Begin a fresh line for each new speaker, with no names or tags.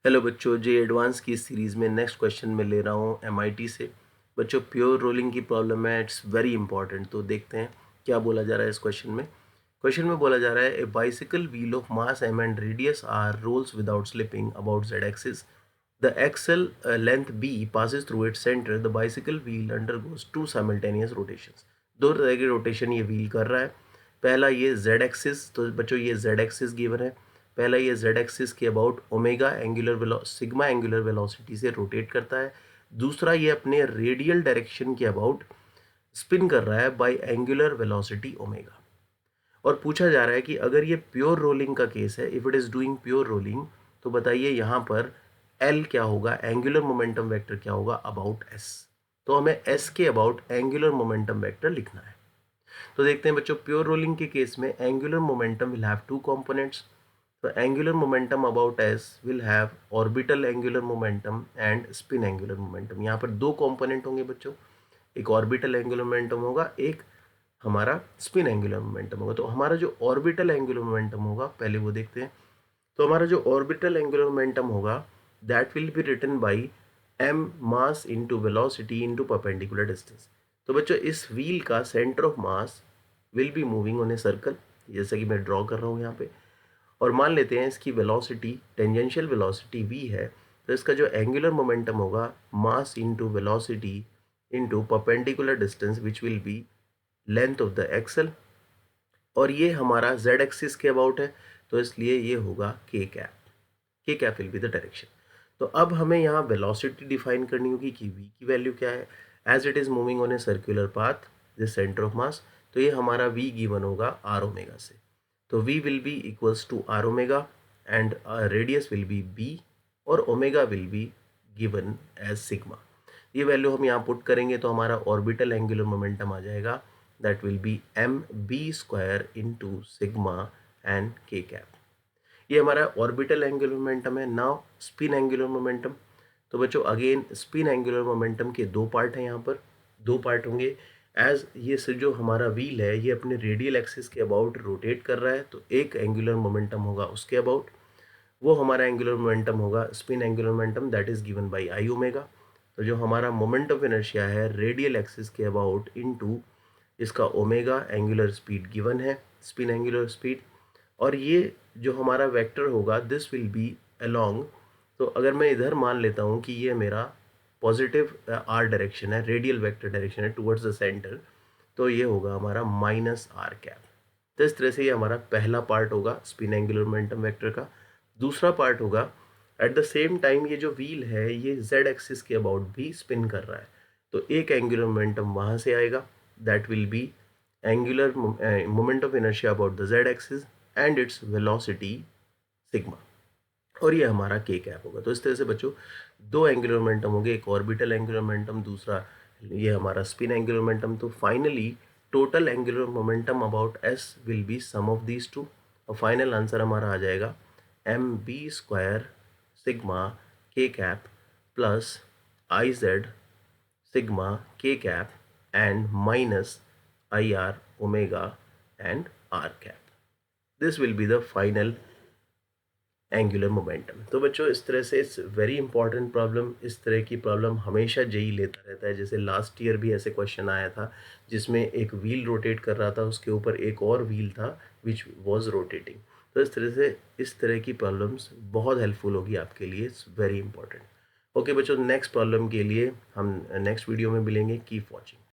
Hello बच्चों, जे advance की इस सीरीज़ में नेक्स्ट क्वेश्चन में ले रहा हूँ एमआईटी से। बच्चों, प्योर रोलिंग की प्रॉब्लम है, इट्स वेरी इंपॉर्टेंट। तो देखते हैं क्या बोला जा रहा है इस क्वेश्चन में। क्वेश्चन में बोला जा रहा है a bicycle wheel of mass M and radius R rolls without slipping about Z axis. The axle length B passes through its centre. The bicycle wheel undergoes two simultaneous rotations. दो तरह के rotation ये wheel कर रहा है। पहला ये Z axis, तो बच्चों ये जेड एक्सिस गिवन है। पहला ये जेड एक्सिस के about omega sigma angular velocity से रोटेट करता है। दूसरा ये अपने रेडियल डायरेक्शन के अबाउट स्पिन कर रहा है बाय एंगुलर वेलोसिटी ओमेगा। और पूछा जा रहा है कि अगर ये प्योर रोलिंग का केस है, if it is doing pure rolling, तो बताइए यहाँ पर एल क्या होगा, एंगुलर मोमेंटम वेक्टर क्या होगा अबाउट एस। तो हमें एस के अबाउट एंगुलर मोमेंटम वेक्टर लिखना है। तो देखते हैं बच्चों, प्योर रोलिंग के केस में angular momentum will have two components. तो angular momentum about S will have orbital angular momentum and spin angular momentum. यहाँ पर दो कंपोनेंट होंगे बच्चों, एक ऑर्बिटल एंगुलर मोमेंटम होगा, एक हमारा स्पिन एंगुलर मोमेंटम होगा। तो हमारा जो ऑर्बिटल एंगुलर मोमेंटम होगा पहले वो देखते हैं। तो हमारा जो ऑर्बिटल एंगुलर मोमेंटम होगा that will be written by M mass into velocity into perpendicular distance. तो बच्चों इस व्हील का centre of mass will be moving on a circle, जैसा कि मैं ड्रॉ कर रहा हूँ यहाँ पे। और मान लेते हैं इसकी वेलोसिटी, टेंजेंशियल वेलोसिटी v है। तो इसका जो एंगुलर मोमेंटम होगा mass into velocity into perpendicular distance which will be length of the axle. और ये हमारा z एक्सिस के अबाउट है, तो इसलिए ये होगा k cap. k cap will be the direction. तो अब हमें यहाँ वेलोसिटी डिफाइन करनी होगी कि v की वैल्यू क्या है। As it is moving on a circular path this centre of mass, तो ये हमारा v गिवन होगा r ओमेगा से। तो v will be equals to r omega and radius will be b और omega will be given as sigma. ये value हम यहाँ पुट करेंगे तो हमारा ऑर्बिटल एंगुलर मोमेंटम आ जाएगा, that will be M B square into sigma and K cap. ये हमारा ऑर्बिटल एंगुलर मोमेंटम है। Now spin angular momentum. तो बच्चों अगेन स्पिन एंगुलर मोमेंटम के दो पार्ट हैं, यहाँ पर दो पार्ट होंगे। एज ये से जो हमारा व्हील है ये अपने रेडियल एक्सिस के अबाउट रोटेट कर रहा है, तो एक एंगुलर मोमेंटम होगा उसके अबाउट, वो हमारा एंगुलर मोमेंटम होगा spin angular momentum, that is given by I omega. तो जो हमारा मोमेंट ऑफ इनर्शिया है रेडियल एक्सिस के अबाउट इनटू इसका ओमेगा एंगुलर स्पीड गिवन है, स्पिन एंगुलर स्पीड। और ये जो हमारा वेक्टर होगा दिस विल बी अलोंग। तो अगर मैं इधर मान लेता हूँ कि ये मेरा पॉजिटिव आर डायरेक्शन है, रेडियल वेक्टर डायरेक्शन है टुवर्ड्स द सेंटर, तो ये होगा हमारा माइनस आर कैप। तो इस तरह से ये हमारा पहला पार्ट होगा स्पिन एंगुलर मोमेंटम वेक्टर का। दूसरा पार्ट होगा एट द सेम टाइम ये जो व्हील है ये जेड एक्सिस के अबाउट भी स्पिन कर रहा है, तो एक एंगुलर मोमेंटम वहाँ से आएगा, that will B angular moment of inertia about the Z axis and its velocity sigma. और ये हमारा के कैप होगा। तो इस तरह से बच्चों दो एंगुलर मोमेंटम होंगे, एक ऑर्बिटल एंगुलर मोमेंटम, दूसरा ये हमारा स्पिन एंगुलर मोमेंटम। तो finally total angular momentum about S will be sum of these two. और फाइनल आंसर हमारा आ जाएगा एम बी स्क्वायर सिग्मा के cap plus I Z sigma के cap and minus I R omega and R cap. This will be the final angular momentum. तो बच्चों इस तरह से इट्स वेरी इंपॉर्टेंट प्रॉब्लम। इस तरह की प्रॉब्लम हमेशा जेई लेता रहता है। जैसे लास्ट ईयर भी ऐसे क्वेश्चन आया था जिसमें एक व्हील रोटेट कर रहा था, उसके ऊपर एक और व्हील था विच वाज रोटेटिंग। तो इस तरह की प्रॉब्लम्स बहुत हेल्पफुल होगी आपके लिए, इट्स वेरी इंपॉर्टेंट। ओके बच्चों, नेक्स्ट प्रॉब्लम के लिए हम नेक्स्ट वीडियो में मिलेंगे। Keep watching.